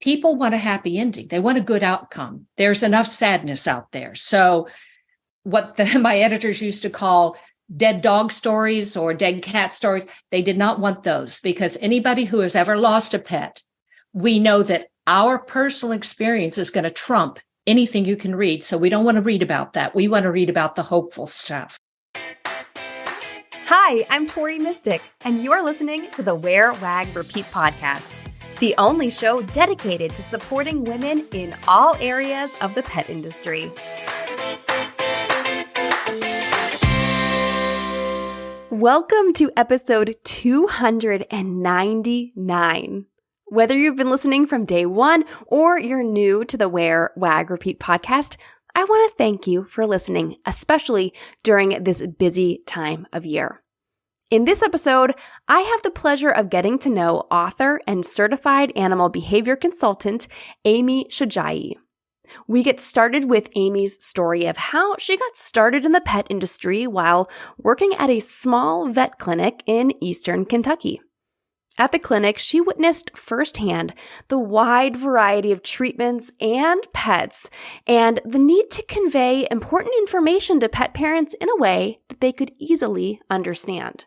people want a happy ending. They want a good outcome. There's enough sadness out there. So what my editors used to call dead dog stories or dead cat stories, they did not want those, because anybody who has ever lost a pet, we know that our personal experience is going to trump anything you can read. So we don't want to read about that. We want to read about the hopeful stuff. Hi, I'm Tori Mystic, and you're listening to the Wear, Wag, Repeat podcast, the only show dedicated to supporting women in all areas of the pet industry. Welcome to episode 299. Whether you've been listening from day one or you're new to the Wear, Wag, Repeat podcast, I want to thank you for listening, especially during this busy time of year. In this episode, I have the pleasure of getting to know author and certified animal behavior consultant, Amy Shojai. We get started with Amy's story of how she got started in the pet industry while working at a small vet clinic in Eastern Kentucky. At the clinic, she witnessed firsthand the wide variety of treatments and pets and the need to convey important information to pet parents in a way that they could easily understand.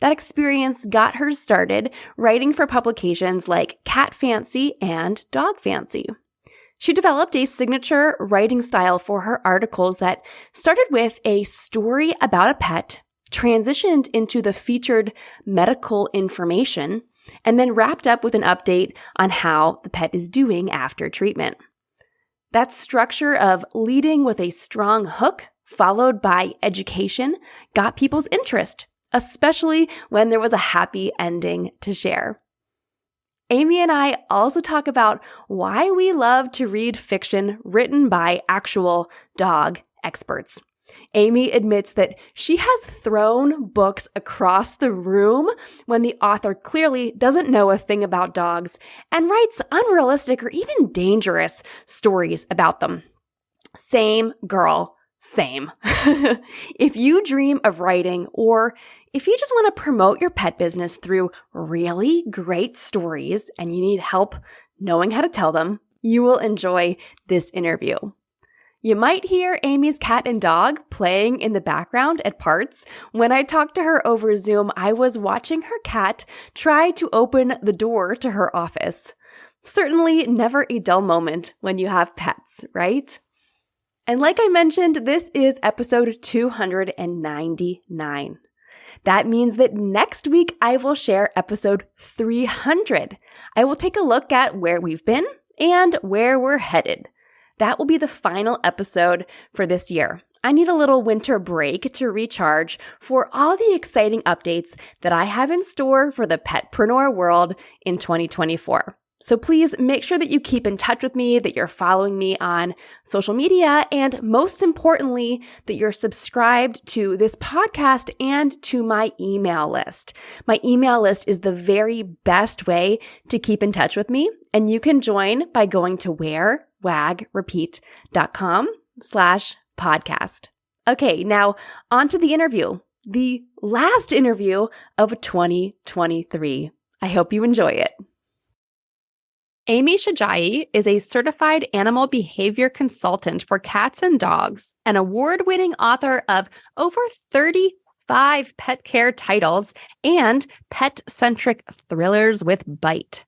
That experience got her started writing for publications like Cat Fancy and Dog Fancy. She developed a signature writing style for her articles that started with a story about a pet, transitioned into the featured medical information, and then wrapped up with an update on how the pet is doing after treatment. That structure of leading with a strong hook, followed by education, got people's interest, especially when there was a happy ending to share. Amy and I also talk about why we love to read fiction written by actual dog experts. Amy admits that she has thrown books across the room when the author clearly doesn't know a thing about dogs and writes unrealistic or even dangerous stories about them. Same girl, same. If you dream of writing, or if you just want to promote your pet business through really great stories and you need help knowing how to tell them, you will enjoy this interview. You might hear Amy's cat and dog playing in the background at parts. When I talked to her over Zoom, I was watching her cat try to open the door to her office. Certainly never a dull moment when you have pets, right? And like I mentioned, this is episode 299. That means that next week I will share episode 300. I will take a look at where we've been and where we're headed. That will be the final episode for this year. I need a little winter break to recharge for all the exciting updates that I have in store for the petpreneur world in 2024. So please make sure that you keep in touch with me, that you're following me on social media, and most importantly, that you're subscribed to this podcast and to my email list. My email list is the very best way to keep in touch with me, and you can join by going to wearwagrepeat.com/podcast. Okay, now on to the interview, the last interview of 2023. I hope you enjoy it. Amy Shojai is a certified animal behavior consultant for cats and dogs, an award-winning author of over 35 pet care titles and pet-centric thrillers with bite.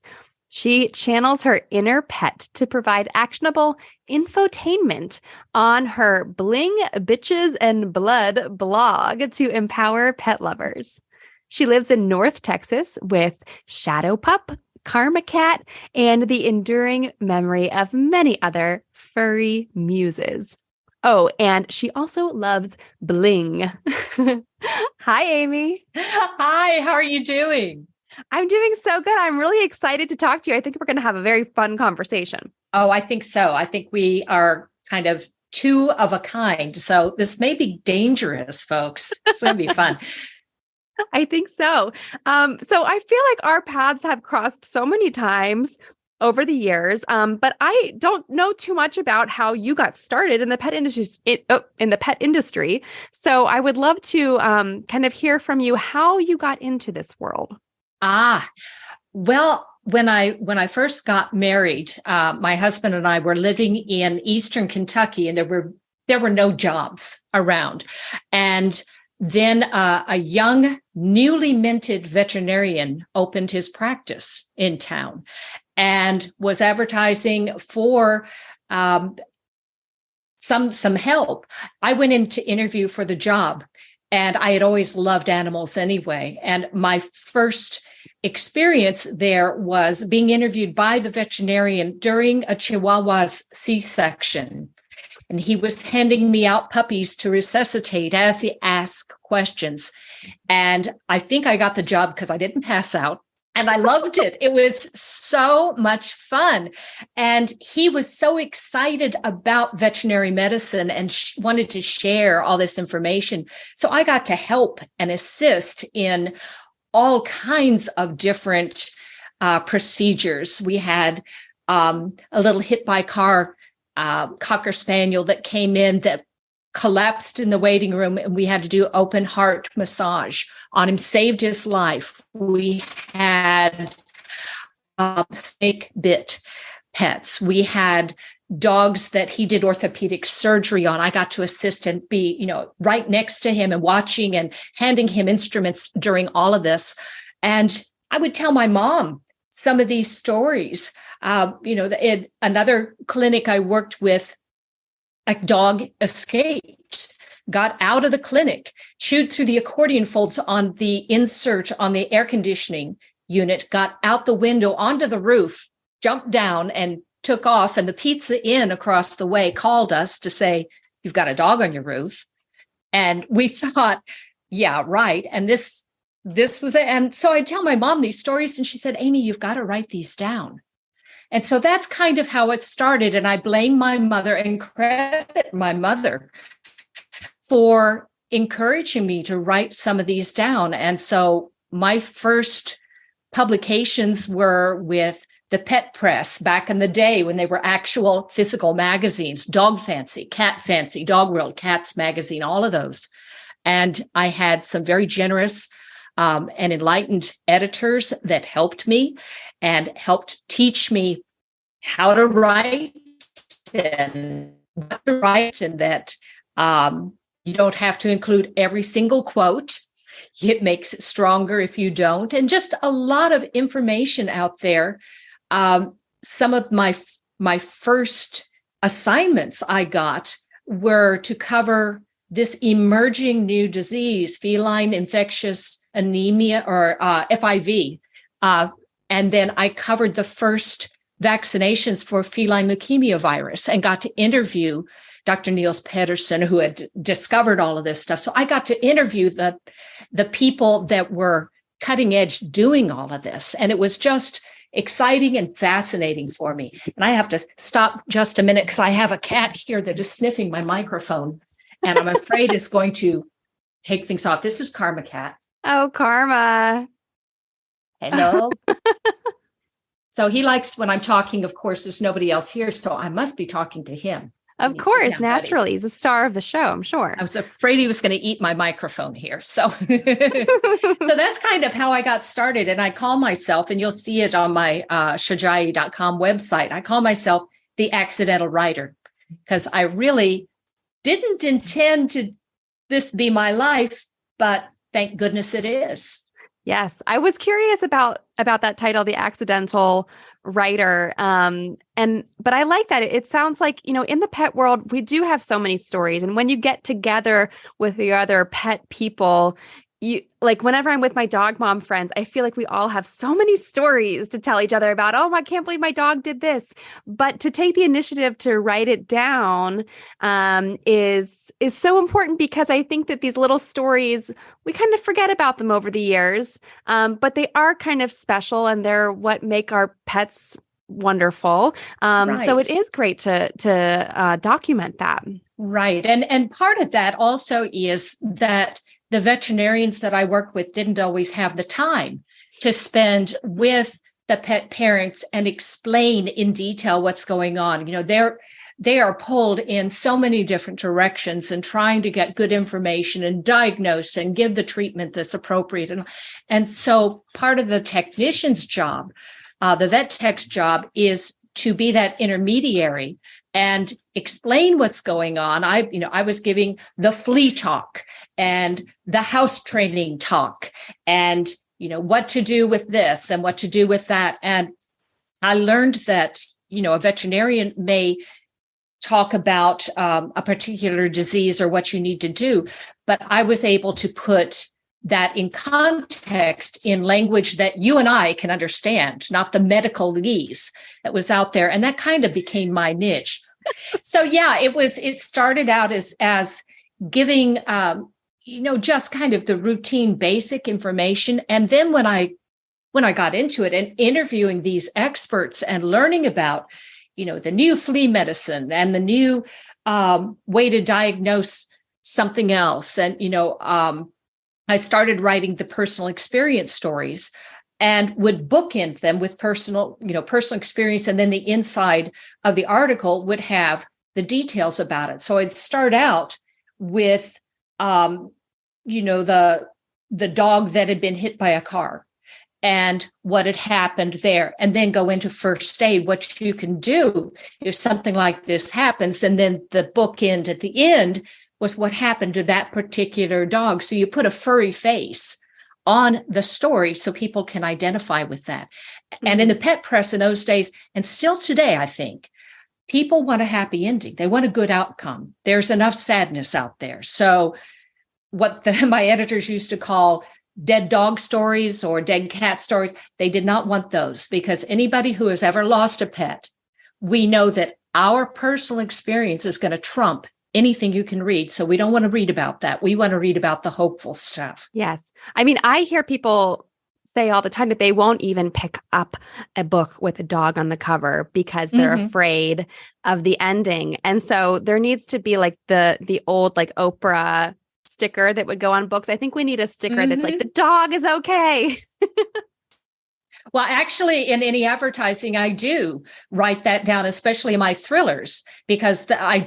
She channels her inner pet to provide actionable infotainment on her Bling Bitches and Blood blog to empower pet lovers. She lives in North Texas with Shadow Pup, Karma Cat, and the enduring memory of many other furry muses. Oh, and she also loves bling. Hi, Amy. Hi, how are you doing? I'm doing so good. I'm really excited to talk to you. I think we're going to have a very fun conversation. Oh, I think so. I think we are kind of two of a kind. So this may be dangerous, folks. It's going to be fun. I think so. So I feel like our paths have crossed so many times over the years, but I don't know too much about how you got started in the pet industry. So I would love to kind of hear from you how you got into this world. Well, when I first got married, my husband and I were living in Eastern Kentucky, and there were no jobs around. And then a young, newly minted veterinarian opened his practice in town and was advertising for some help. I went in to interview for the job, and I had always loved animals anyway. And my first experience there was being interviewed by the veterinarian during a Chihuahua's C-section. And he was handing me out puppies to resuscitate as he asked questions. And I think I got the job because I didn't pass out. And I loved it. It was so much fun. And he was so excited about veterinary medicine and wanted to share all this information. So I got to help and assist in all kinds of different procedures. We had a little hit by car Cocker Spaniel that came in that collapsed in the waiting room, and we had to do open heart massage on him, saved his life. We had snake bit pets. We had dogs that he did orthopedic surgery on. I got to assist and be, right next to him and watching and handing him instruments during all of this. And I would tell my mom some of these stories. In another clinic I worked with, a dog escaped, got out of the clinic, chewed through the accordion folds on the insert on the air conditioning unit, got out the window onto the roof, jumped down and took off. And the Pizza Inn across the way called us to say, "You've got a dog on your roof." And we thought, yeah, right. And this was it. And so I tell my mom these stories, and she said, "Amy, you've got to write these down." And so that's kind of how it started. And I blame my mother and credit my mother for encouraging me to write some of these down. And so my first publications were with the Pet Press back in the day when they were actual physical magazines, Dog Fancy, Cat Fancy, Dog World, Cats Magazine, all of those. And I had some very generous and enlightened editors that helped me and helped teach me how to write and what to write, and that you don't have to include every single quote. It makes it stronger if you don't. And just a lot of information out there. Some of my first assignments I got were to cover this emerging new disease, feline infectious anemia, or FIV. And then I covered the first vaccinations for feline leukemia virus and got to interview Dr. Niels Pedersen, who had discovered all of this stuff. So I got to interview the people that were cutting edge doing all of this. And it was just exciting and fascinating for me. And I have to stop just a minute because I have a cat here that is sniffing my microphone, and I'm afraid it's going to take things off. This is Karma Cat. Oh, Karma. Hello. So he likes when I'm talking. Of course, there's nobody else here, so I must be talking to him. Of course, naturally. He's a star of the show, I'm sure. I was afraid he was going to eat my microphone here. So, so that's kind of how I got started. And I call myself, and you'll see it on my Shojai.com website, I call myself the accidental writer, because I really didn't intend to this be my life, but thank goodness it is. Yes, I was curious about that title, The Accidental Writer. But I like that. It sounds like, in the pet world, we do have so many stories. And when you get together with the other pet people, whenever I'm with my dog mom friends, I feel like we all have so many stories to tell each other about. Oh, I can't believe my dog did this. But to take the initiative to write it down is so important, because I think that these little stories, we kind of forget about them over the years, but they are kind of special, and they're what make our pets wonderful. Right. So it is great to document that. Right. And part of that also is that the veterinarians that I work with didn't always have the time to spend with the pet parents and explain in detail what's going on. They are pulled in so many different directions and trying to get good information and diagnose and give the treatment that's appropriate. And so part of the technician's job the vet tech's job is to be that intermediary and explain what's going on. I was giving the flea talk and the house training talk and, what to do with this and what to do with that. And I learned that, a veterinarian may talk about a particular disease or what you need to do, but I was able to put that in context in language that you and I can understand, not the medical legalese that was out there. And that kind of became my niche. So yeah, it started out as giving, just kind of the routine basic information. And then when I got into it and interviewing these experts and learning about, the new flea medicine and the new way to diagnose something else. And, I started writing the personal experience stories and would bookend them with personal experience. And then the inside of the article would have the details about it. So I'd start out with, the dog that had been hit by a car and what had happened there, and then go into first aid, what you can do if something like this happens. And then the bookend at the end was what happened to that particular dog. So you put a furry face on the story so people can identify with that. Mm-hmm. And in the pet press in those days, and still today, I think, people want a happy ending. They want a good outcome. There's enough sadness out there. So what my editors used to call dead dog stories or dead cat stories, they did not want those, because anybody who has ever lost a pet, we know that our personal experience is going to trump anything you can read. So we don't want to read about that. We want to read about the hopeful stuff. Yes. I mean, I hear people say all the time that they won't even pick up a book with a dog on the cover because they're afraid of the ending. And so there needs to be like the old like Oprah sticker that would go on books. I think we need a sticker that's like, the dog is okay. Well, actually, in any advertising, I do write that down, especially in my thrillers, because I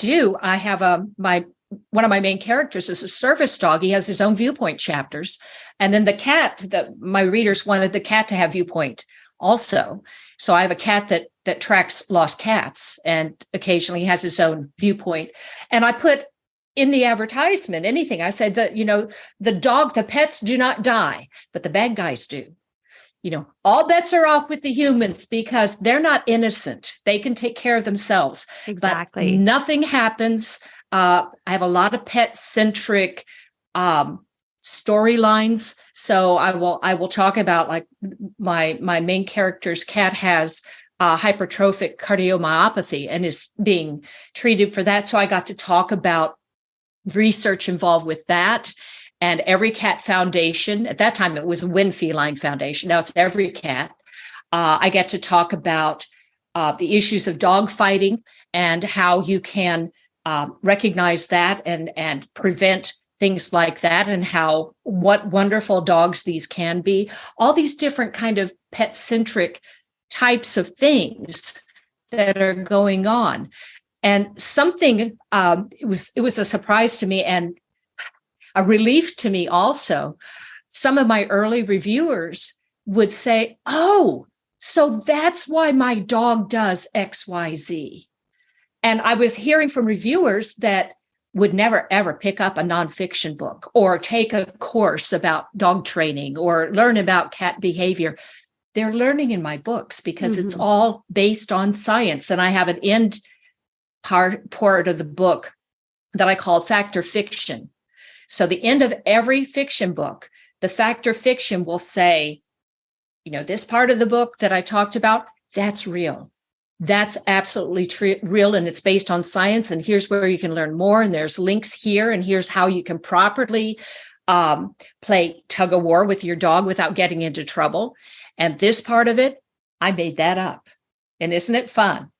have one of my main characters is a service dog. He has his own viewpoint chapters. And then the cat, my readers wanted the cat to have viewpoint also. So I have a cat that tracks lost cats and occasionally has his own viewpoint. And I put in the advertisement, anything, I said that, the pets do not die, but the bad guys do. All bets are off with the humans because they're not innocent. They can take care of themselves. Exactly. But nothing happens. I have a lot of pet-centric storylines. So I will talk about, like, my main character's cat has hypertrophic cardiomyopathy and is being treated for that. So I got to talk about research involved with that. And Every Cat Foundation, at that time, it was Win Feline Foundation. Now it's Every Cat. I get to talk about the issues of dog fighting and how you can recognize that and prevent things like that, and what wonderful dogs these can be. All these different kind of pet-centric types of things that are going on. And something, it was a surprise to me and a relief to me also. Some of my early reviewers would say, oh, so that's why my dog does XYZ. And I was hearing from reviewers that would never, ever pick up a nonfiction book or take a course about dog training or learn about cat behavior. They're learning in my books because it's all based on science. And I have an end part of the book that I call factor fiction. So the end of every fiction book, the factor fiction will say, this part of the book that I talked about, that's real. That's absolutely real. And it's based on science. And here's where you can learn more. And there's links here. And here's how you can properly play tug of war with your dog without getting into trouble. And this part of it, I made that up. And isn't it fun?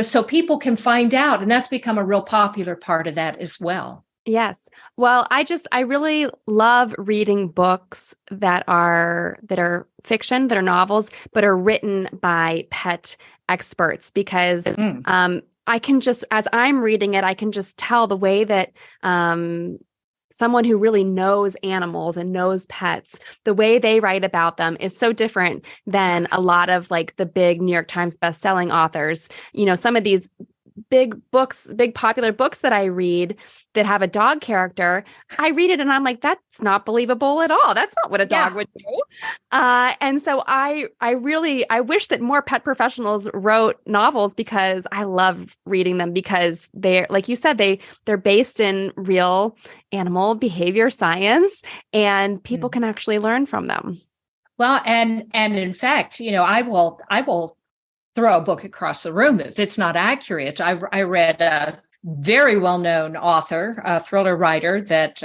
So people can find out. And that's become a real popular part of that as well. Yes. Well, I really love reading books that are fiction, that are novels, but are written by pet experts, because I can just, as I'm reading it, I can just tell the way that someone who really knows animals and knows pets, the way they write about them is so different than a lot of like the big New York Times bestselling authors. Some of these big books, big popular books that I read that have a dog character, I read it and I'm like, that's not believable at all. That's not what a dog would do. And so I wish that more pet professionals wrote novels, because I love reading them, because they're, like you said, they're based in real animal behavior science, and people can actually learn from them. Well, and in fact, I will throw a book across the room if it's not accurate. I read a very well-known author, a thriller writer that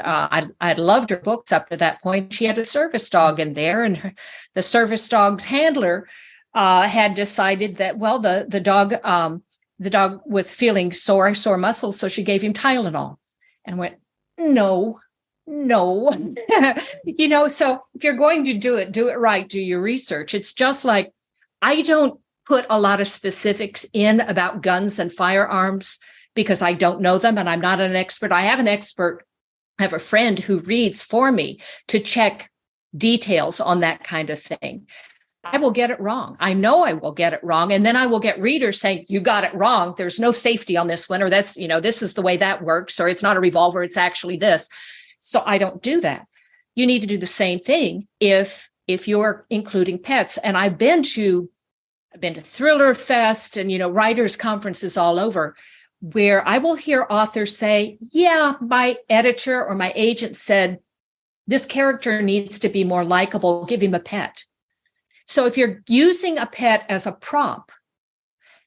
I'd loved her books up to that point. She had a service dog in there, and the service dog's handler had decided that, well, the dog was feeling sore muscles, so she gave him Tylenol, and went, no. So if you're going to do it right, do your research. It's just like, I don't put a lot of specifics in about guns and firearms because I don't know them and I'm not an expert. I have a friend who reads for me to check details on that kind of thing. I will get it wrong. I know I will get it wrong. And then I will get readers saying, you got it wrong. There's no safety on this one, or that's, this is the way that works, or it's not a revolver, it's actually this. So I don't do that. You need to do the same thing if you're including pets. And I've been to Thriller Fest and, writers' conferences all over, where I will hear authors say, yeah, my editor or my agent said, this character needs to be more likable, give him a pet. So if you're using a pet as a prop,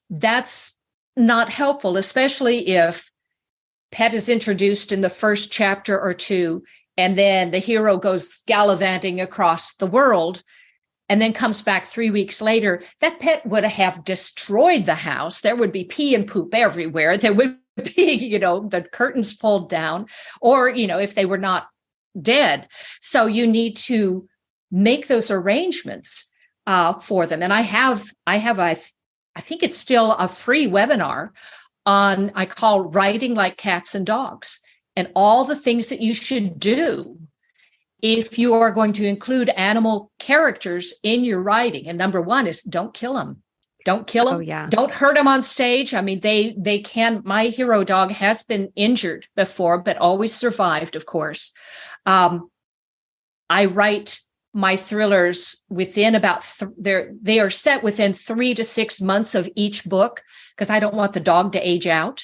that's not helpful, especially if pet is introduced in the first chapter or two, and then the hero goes gallivanting across the world and then comes back 3 weeks later. That pet would have destroyed the house. There would be pee and poop everywhere. There would be, the curtains pulled down, or, if they were not dead. So you need to make those arrangements for them. And I think it's still a free webinar on, I call Writing Like Cats and Dogs, and all the things that you should do if you are going to include animal characters in your writing. And number one is don't kill them. Don't kill them. Oh, yeah. Don't hurt them on stage. I mean, they can. My hero dog has been injured before, but always survived, of course. I write my thrillers within about they are set within 3 to 6 months of each book, because I don't want the dog to age out.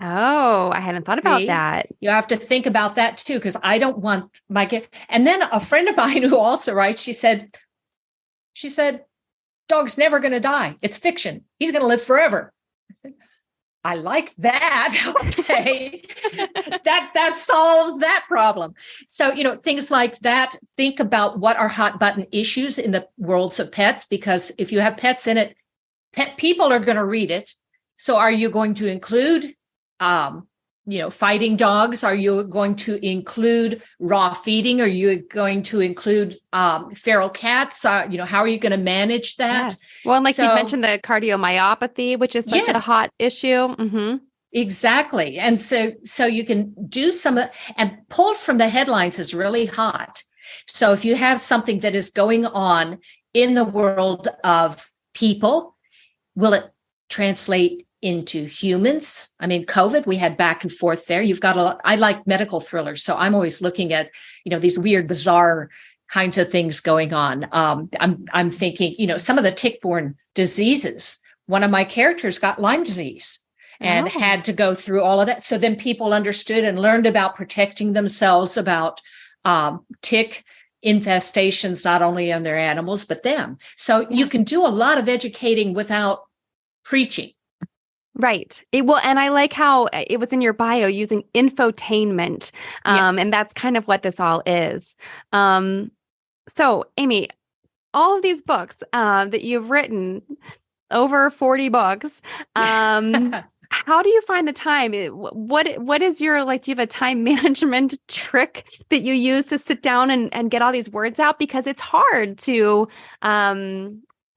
Oh, I hadn't thought about that. You have to think about that too, because I don't want my kid. And then a friend of mine who also writes, she said, dog's never going to die. It's fiction. He's going to live forever. I said, I like that. Okay. that solves that problem. So, things like that. Think about what are hot button issues in the worlds of pets, because if you have pets in it, pet people are going to read it. So are you going to include fighting dogs? Are you going to include raw feeding? Are you going to include feral cats? How are you going to manage that? Yes. Well, and like you mentioned, the cardiomyopathy, which is such a hot issue. Mm-hmm. Exactly. And so you can do some of, and pulled from the headlines is really hot. So if you have something that is going on in the world of people, will it translate into humans? I mean, COVID, we had back and forth there. You've got a lot. I like medical thrillers, so I'm always looking at, these weird, bizarre kinds of things going on. I'm thinking, some of the tick-borne diseases. One of my characters got Lyme disease and had to go through all of that. So then people understood and learned about protecting themselves, about tick infestations, not only on their animals, but them. So you can do a lot of educating without preaching. Right. And I like how it was in your bio using infotainment. And that's kind of what this all is. So Amy, all of these books that you've written, over 40 books, how do you find the time? What is your, do you have a time management trick that you use to sit down and get all these words out? Because it's hard to,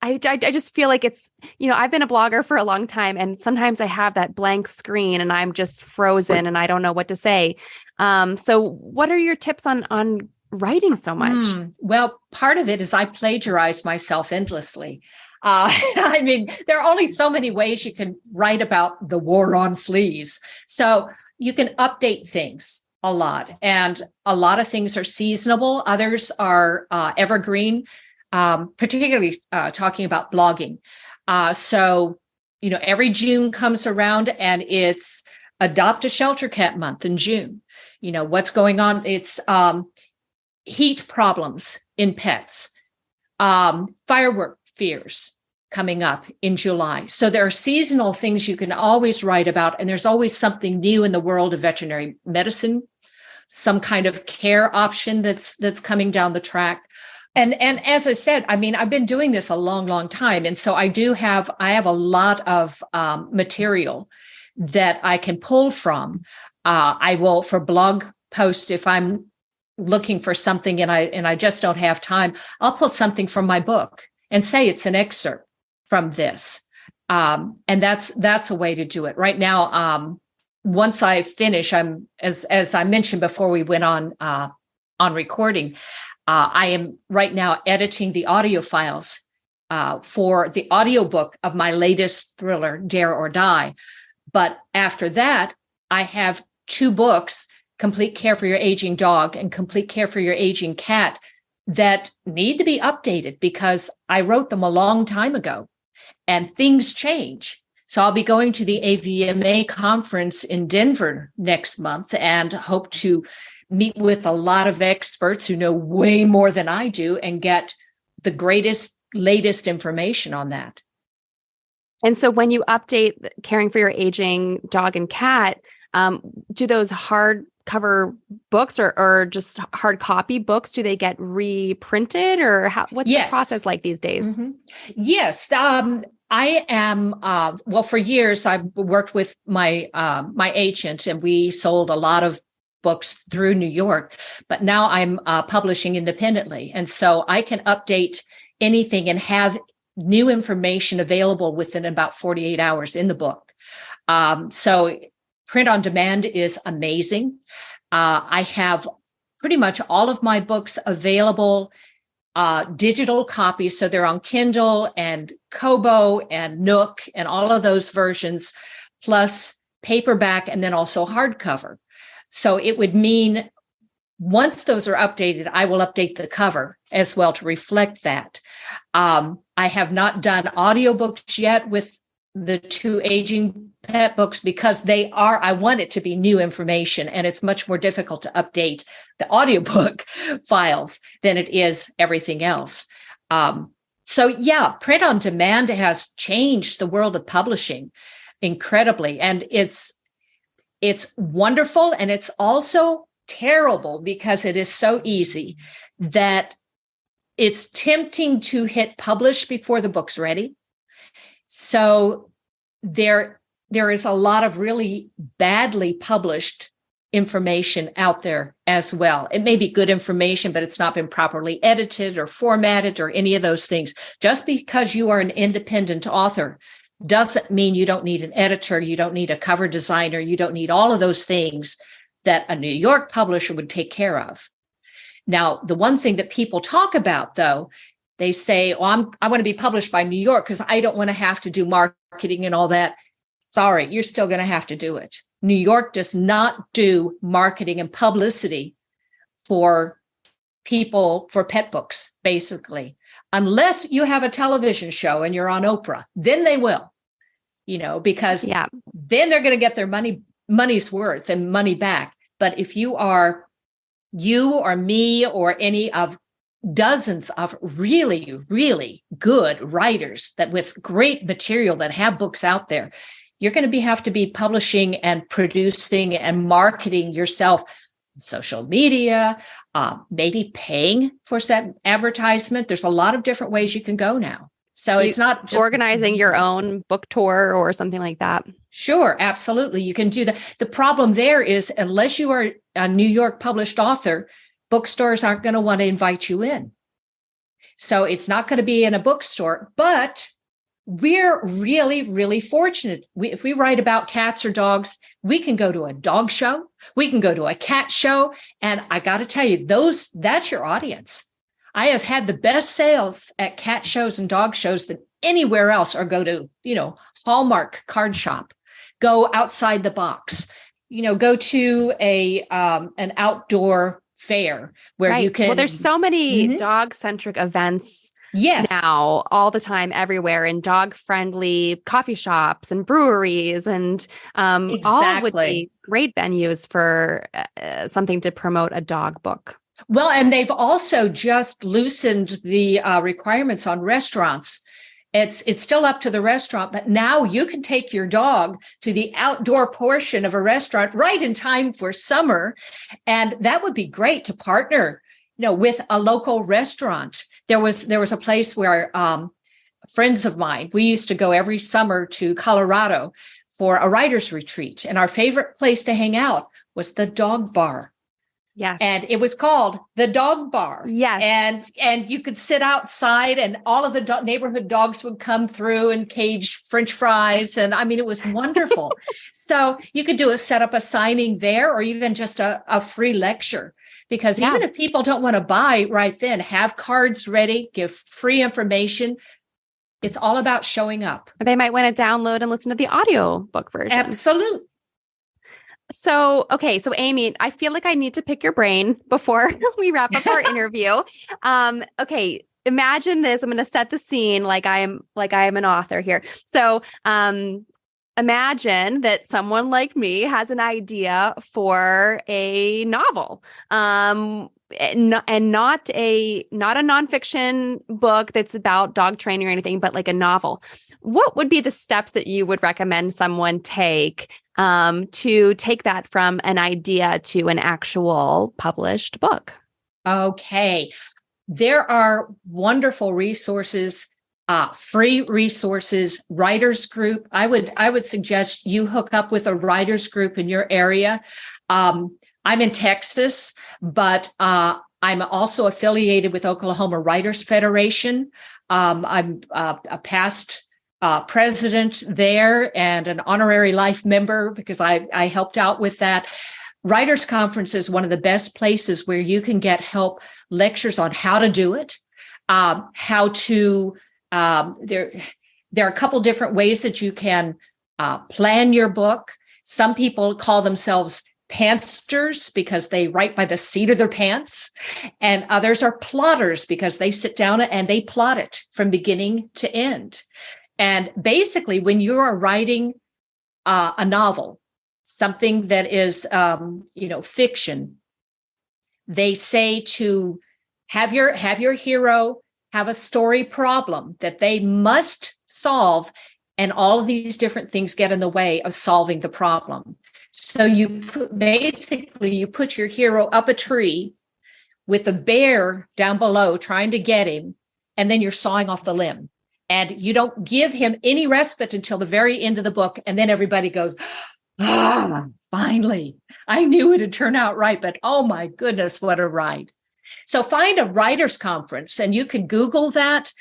I just feel like it's, I've been a blogger for a long time, and sometimes I have that blank screen and I'm just frozen and I don't know what to say. So what are your tips on writing so much? Well, part of it is I plagiarize myself endlessly. I mean, there are only so many ways you can write about the war on fleas. So you can update things a lot, and a lot of things are seasonable. Others are evergreen, particularly talking about blogging. So, every June comes around and it's Adopt a Shelter Cat Month in June. What's going on? It's heat problems in pets, firework fears coming up in July. So there are seasonal things you can always write about, and there's always something new in the world of veterinary medicine, some kind of care option that's coming down the track. And as I said, I mean, I've been doing this a long, long time. And so I have a lot of material that I can pull from. I will, for blog posts, if I'm looking for something and I just don't have time, I'll pull something from my book and say it's an excerpt from this. And that's a way to do it. Right now, once I finish, I'm as I mentioned before we went on recording, I am right now editing the audio files for the audiobook of my latest thriller, Dare or Die. But after that, I have 2 books, Complete Care for Your Aging Dog and Complete Care for Your Aging Cat, that need to be updated because I wrote them a long time ago and things change. So I'll be going to the AVMA conference in Denver next month and hope to meet with a lot of experts who know way more than I do and get the latest information on that. And so when you update Caring for Your Aging Dog and Cat, do those hardcover books or just hard copy books, do they get reprinted, or what's the process like these days? Mm-hmm. Yes. I am, well, for years, I've worked with my agent, and we sold a lot of books through New York, but now I'm publishing independently. And so I can update anything and have new information available within about 48 hours in the book. So print on demand is amazing. I have pretty much all of my books available, digital copies. So they're on Kindle and Kobo and Nook and all of those versions, plus paperback and then also hardcover. So it would mean once those are updated, I will update the cover as well to reflect that. I have not done audiobooks yet with the 2 aging pet books because I want it to be new information, and it's much more difficult to update the audiobook files than it is everything else. So yeah, print on demand has changed the world of publishing incredibly. And it's wonderful. And it's also terrible because it is so easy that it's tempting to hit publish before the book's ready. So there is a lot of really badly published information out there as well. It may be good information, but it's not been properly edited or formatted or any of those things. Just because you are an independent author doesn't mean you don't need an editor, you don't need a cover designer, you don't need all of those things that a New York publisher would take care of. Now, the one thing that people talk about, though, they say, I want to be published by New York because I don't want to have to do marketing and all that. Sorry, you're still going to have to do it. New York does not do marketing and publicity for people, for pet books, basically, unless you have a television show and you're on Oprah. Then they will, because then they're going to get their money's worth and money back. But if you or me or any of dozens of really, really good writers that with great material that have books out there, you're going to have to be publishing and producing and marketing yourself, social media, maybe paying for some advertisement. There's a lot of different ways you can go now. So it's not just organizing your own book tour or something like that. Sure, absolutely. You can do that. The problem there is unless you are a New York published author, bookstores aren't going to want to invite you in. So it's not going to be in a bookstore, but we're really, really fortunate. If we write about cats or dogs, we can go to a dog show, we can go to a cat show. And I got to tell you, that's your audience. I have had the best sales at cat shows and dog shows than anywhere else, or go to, Hallmark card shop, go outside the box, go to an outdoor fair where you can. Well, there's so many dog-centric events now, all the time, everywhere, in dog-friendly coffee shops and breweries, and all would be great venues for something to promote a dog book. Well, and they've also just loosened the requirements on restaurants. It's still up to the restaurant, but now you can take your dog to the outdoor portion of a restaurant right in time for summer. And that would be great to partner, with a local restaurant. There was a place where friends of mine, we used to go every summer to Colorado for a writer's retreat. And our favorite place to hang out was the dog bar. Yes. And it was called the Dog Bar. Yes. And you could sit outside, and all of the neighborhood dogs would come through and cage French fries. And I mean, it was wonderful. So you could set up a signing there, or even just a free lecture, because even if people don't want to buy right then, have cards ready, give free information. It's all about showing up. They might want to download and listen to the audiobook version. Absolutely. So Amy, I feel like I need to pick your brain before we wrap up our interview. Okay, imagine this. I'm going to set the scene like I am an author here. So, imagine that someone like me has an idea for a novel. And not a nonfiction book that's about dog training or anything, but like a novel. What would be the steps that you would recommend someone take to take that from an idea to an actual published book? Okay. There are wonderful resources, free resources, writers group. I would suggest you hook up with a writers group in your area. I'm in Texas, but I'm also affiliated with Oklahoma Writers Federation. I'm a past president there and an honorary life member, because I helped out with that. Writers Conference is one of the best places where you can get help, lectures on how to do it, how to, there are a couple different ways that you can plan your book. Some people call themselves pantsters because they write by the seat of their pants, and others are plotters because they sit down and they plot it from beginning to end. And basically, when you are writing a novel, something that is, fiction, they say to have your hero have a story problem that they must solve, and all of these different things get in the way of solving the problem. So you put your hero up a tree with a bear down below trying to get him, and then you're sawing off the limb. And you don't give him any respite until the very end of the book. And then everybody goes, finally, I knew it'd turn out right, but oh my goodness, what a ride. So find a writers conference, and you can Google that.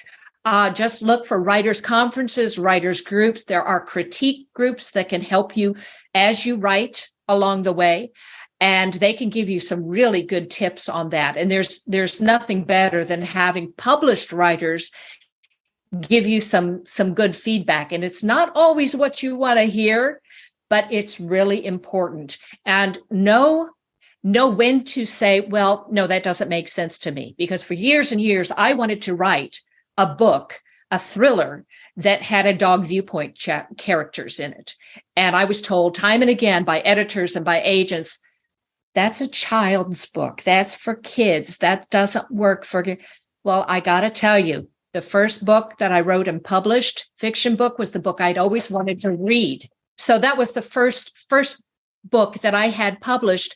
Just look for writers conferences, writers groups. There are critique groups that can help you as you write along the way, and they can give you some really good tips on that. And there's nothing better than having published writers give you some good feedback. And it's not always what you want to hear, but it's really important. And know when to say, well, no, that doesn't make sense to me. Because for years and years, I wanted to write a book, a thriller that had a dog viewpoint characters in it. And I was told time and again by editors and by agents, that's a child's book. That's for kids. That doesn't work for. Well, I got to tell you, the first book that I wrote and published, fiction book, was the book I'd always wanted to read. So that was the first book that I had published,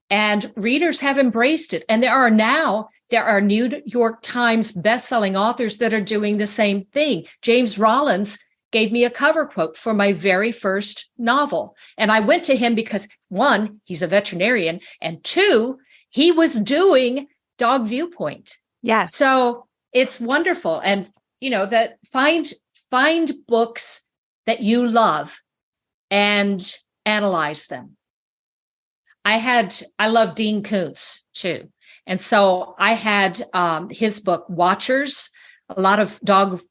and readers have embraced it. And there are New York Times bestselling authors that are doing the same thing. James Rollins gave me a cover quote for my very first novel. And I went to him because, one, he's a veterinarian, and two, he was doing dog viewpoint. Yes. So it's wonderful. And, that find find books that you love and analyze them. I love Dean Koontz too. And so I had his book, Watchers. A lot of dog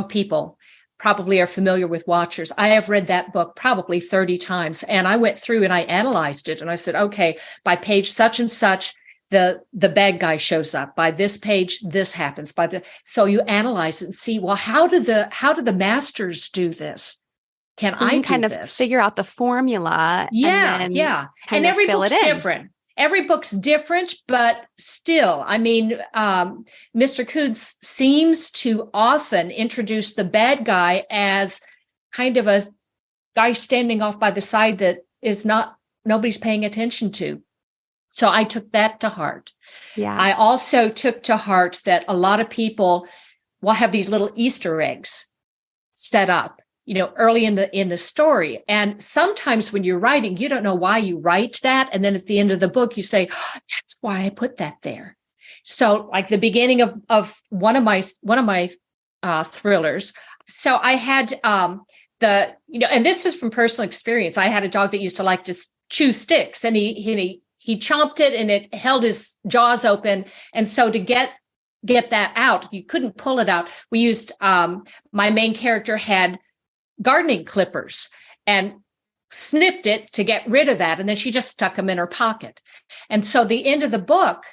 people probably are familiar with Watchers. I have read that book probably 30 times. And I went through and I analyzed it. And I said, okay, by page such and such, the bad guy shows up. By this page, this happens. So you analyze it and see, well, how do the masters do this? Can I do kind of this? figure out the formula? Yeah. And every book's different. Every book's different, but still, I mean, Mr. Koontz seems to often introduce the bad guy as kind of a guy standing off by the side that nobody's paying attention to. So I took that to heart. Yeah. I also took to heart that a lot of people will have these little Easter eggs set up, early in the story. And sometimes when you're writing, you don't know why you write that. And then at the end of the book, you say, oh, that's why I put that there. So like the beginning of one of my thrillers. So I had and this was from personal experience. I had a dog that used to like to chew sticks, and he chomped it and it held his jaws open. And so to get that out, you couldn't pull it out. We used, my main character had gardening clippers and snipped it to get rid of that. And then she just stuck them in her pocket. And so the end of the book,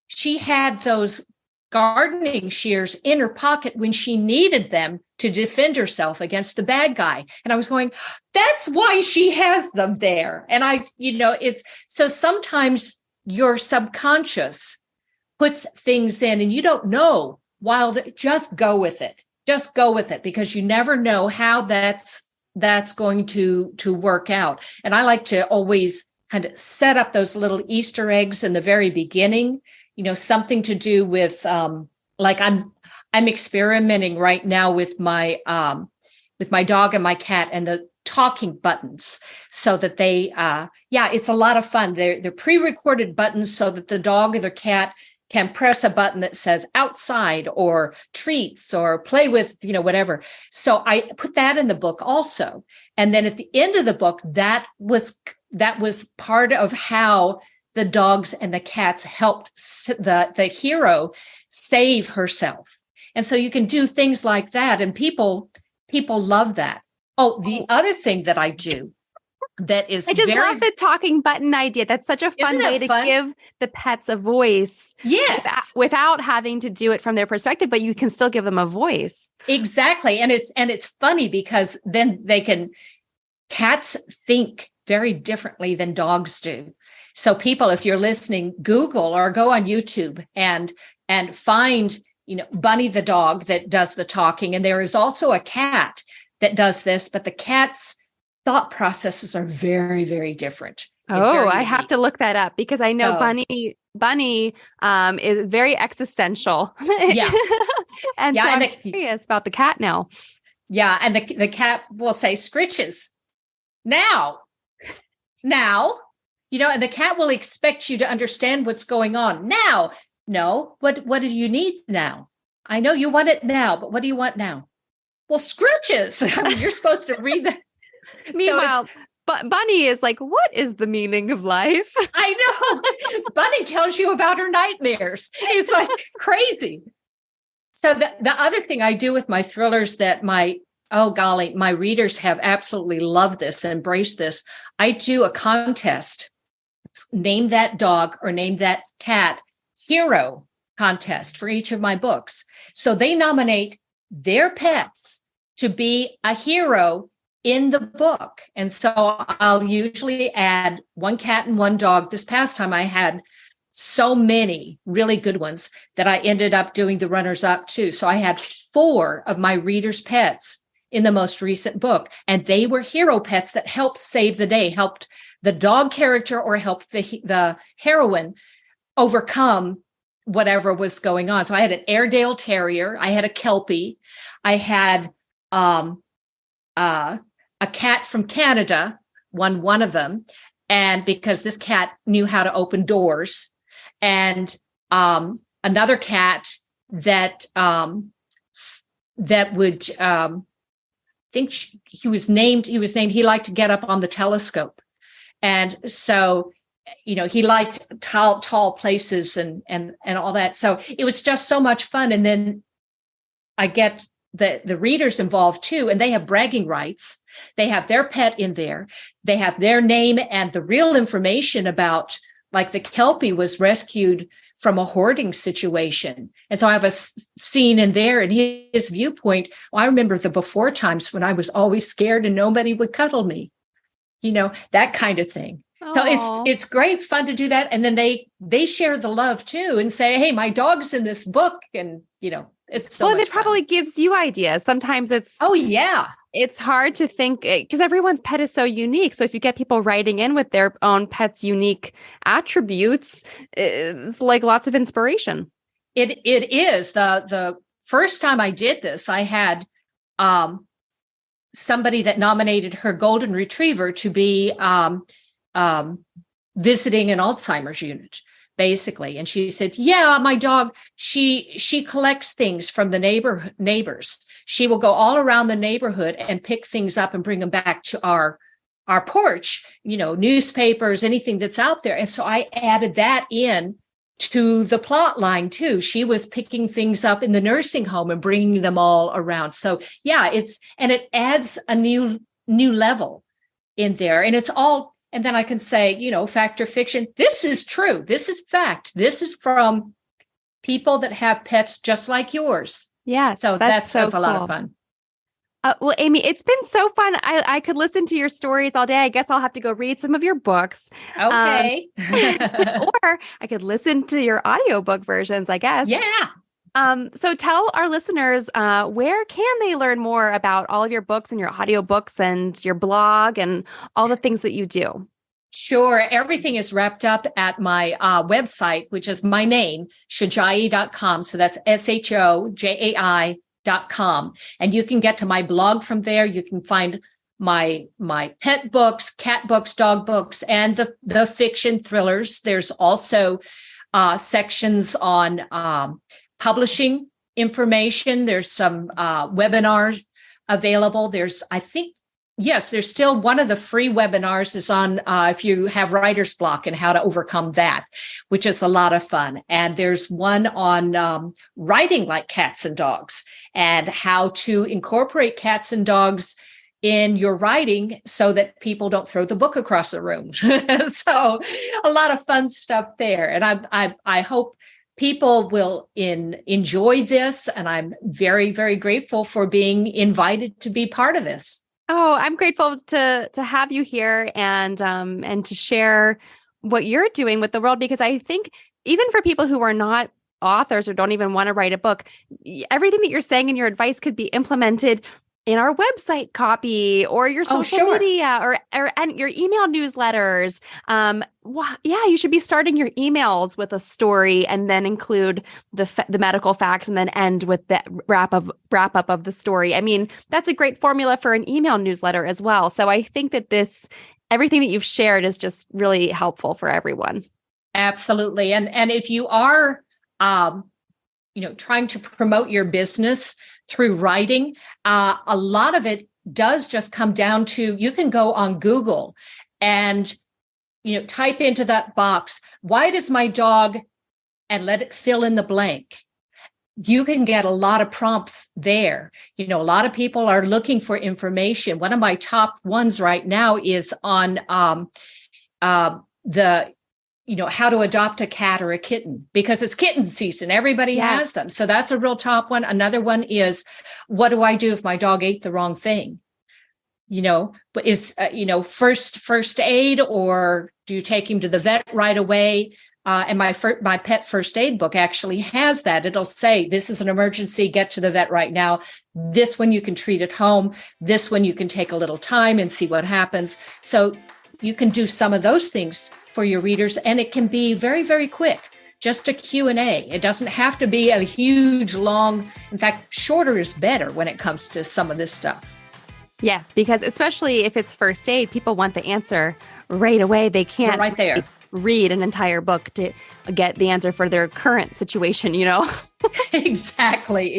she had those gardening shears in her pocket when she needed them to defend herself against the bad guy. And I was going, that's why she has them there. And it's so sometimes your subconscious puts things in and you don't know just go with it. Just go with it, because you never know how that's going to work out. And I like to always kind of set up those little Easter eggs in the very beginning, something to do with like I'm experimenting right now with my dog and my cat and the talking buttons, so that they it's a lot of fun. They're pre-recorded buttons so that the dog or the cat can press a button that says outside or treats or play with, whatever. So I put that in the book also. And then at the end of the book, that was part of how the dogs and the cats helped the hero save herself. And so you can do things like that. And people love that. Oh, the other thing that I do that is I just love the talking button idea. That's such a fun way to give the pets a voice. Yes. Without having to do it from their perspective, but you can still give them a voice. Exactly. And it's funny because then cats think very differently than dogs do. So people, if you're listening, Google or go on YouTube and find, Bunny the dog that does the talking. And there is also a cat that does this, but the cat's thought processes are very, very different. I have to look that up, because I know Bunny is very existential. Yeah. and so I'm curious about the cat now. Yeah. And the cat will say, scritches. Now, and the cat will expect you to understand what's going on. Now, no, what do you need now? I know you want it now, but what do you want now? Well, scritches. I mean, you're supposed to read that. Meanwhile, Bunny is like, what is the meaning of life? I know. Bunny tells you about her nightmares. It's like crazy. So the other thing I do with my thrillers that my readers have absolutely loved this, embraced this. I do a contest. Name that dog or name that cat hero contest for each of my books. So they nominate their pets to be a hero in the book. And so I'll usually add one cat and one dog. This past time I had so many really good ones that I ended up doing the runners up too. So I had 4 of my readers' pets in the most recent book, and they were hero pets that helped save the day, helped the dog character or helped the heroine overcome whatever was going on. So I had an Airedale Terrier, I had a Kelpie, I had a cat from Canada, won one of them, and because this cat knew how to open doors, and another cat that would think he liked to get up on the telescope. And so, he liked tall places and all that. So it was just so much fun. And then I get the readers involved too, and they have bragging rights. They have their pet in there. They have their name and the real information about, like, the Kelpie was rescued from a hoarding situation. And so I have a scene in there, and his viewpoint. Well, I remember the before times when I was always scared and nobody would cuddle me, that kind of thing. Aww. So it's great fun to do that. And then they share the love too and say, hey, my dog's in this book. And, it's so much and it probably fun. gives you ideas. Sometimes it's hard to think because everyone's pet is so unique. So if you get people writing in with their own pet's unique attributes, it's like lots of inspiration. It is. The first time I did this, I had somebody that nominated her golden retriever to be visiting an Alzheimer's unit, basically. And she said, yeah, my dog, she collects things from the neighbors. She will go all around the neighborhood and pick things up and bring them back to our porch, newspapers, anything that's out there. And so I added that in to the plot line too. She was picking things up in the nursing home and bringing them all around. So yeah, it adds a new level in there, and it's all. And then I can say, fact or fiction. This is true. This is fact. This is from people that have pets just like yours. Yeah. So that's a lot of fun. Well, Amy, it's been so fun. I could listen to your stories all day. I guess I'll have to go read some of your books. Okay. Or I could listen to your audiobook versions, I guess. Yeah. So tell our listeners, where can they learn more about all of your books and your audiobooks and your blog and all the things that you do? Sure. Everything is wrapped up at my website, which is my name, Shojai.com. So that's SHOJAI.com. And you can get to my blog from there. You can find my pet books, cat books, dog books, and the fiction thrillers. There's also sections on publishing information. There's some webinars available. There's still one of the free webinars is on if you have writer's block and how to overcome that, which is a lot of fun. And there's one on writing like cats and dogs and how to incorporate cats and dogs in your writing so that people don't throw the book across the room. So a lot of fun stuff there. And I hope people will enjoy this. And I'm very, very grateful for being invited to be part of this. Oh, I'm grateful to have you here and to share what you're doing with the world, because I think even for people who are not authors or don't even want to write a book, everything that you're saying and your advice could be implemented in our website copy or your social media or and your email newsletters. You should be starting your emails with a story and then include the medical facts and then end with the wrap up of the story. I mean, that's a great formula for an email newsletter as well. So I think that everything that you've shared is just really helpful for everyone. Absolutely. And if you are, trying to promote your business through writing, a lot of it does just come down to, you can go on Google and, type into that box, why does my dog, and let it fill in the blank. You can get a lot of prompts there. A lot of people are looking for information. One of my top ones right now is on how to adopt a cat or a kitten, because it's kitten season. Everybody has them. So that's a real top one. Another one is, what do I do if my dog ate the wrong thing? But is, first aid, or do you take him to the vet right away? And my pet first aid book actually has that. It'll say, this is an emergency, get to the vet right now. This one you can treat at home. This one you can take a little time and see what happens. So you can do some of those things for your readers, and it can be very, very quick. Just a Q&A. It doesn't have to be a huge, long, in fact, shorter is better when it comes to some of this stuff. Yes, because especially if it's first aid, people want the answer right away. They can't right there. read an entire book to get the answer for their current situation, Exactly.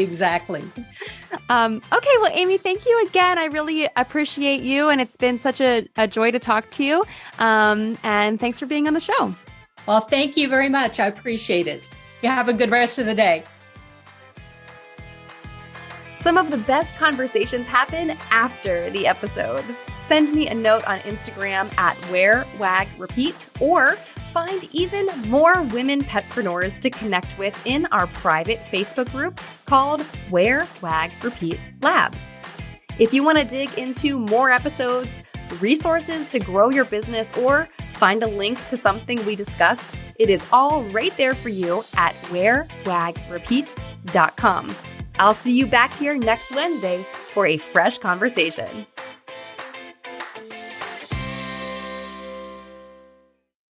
Okay, well, Amy, thank you again. I really appreciate you, and it's been such a joy to talk to you. And thanks for being on the show. Well, thank you very much. I appreciate it. You have a good rest of the day. Some of the best conversations happen after the episode. Send me a note on Instagram at WearWagRepeat, or find even more women petpreneurs to connect with in our private Facebook group called Wear, Wag, Repeat Labs. If you want to dig into more episodes, resources to grow your business, or find a link to something we discussed, it is all right there for you at wearwagrepeat.com. I'll see you back here next Wednesday for a fresh conversation.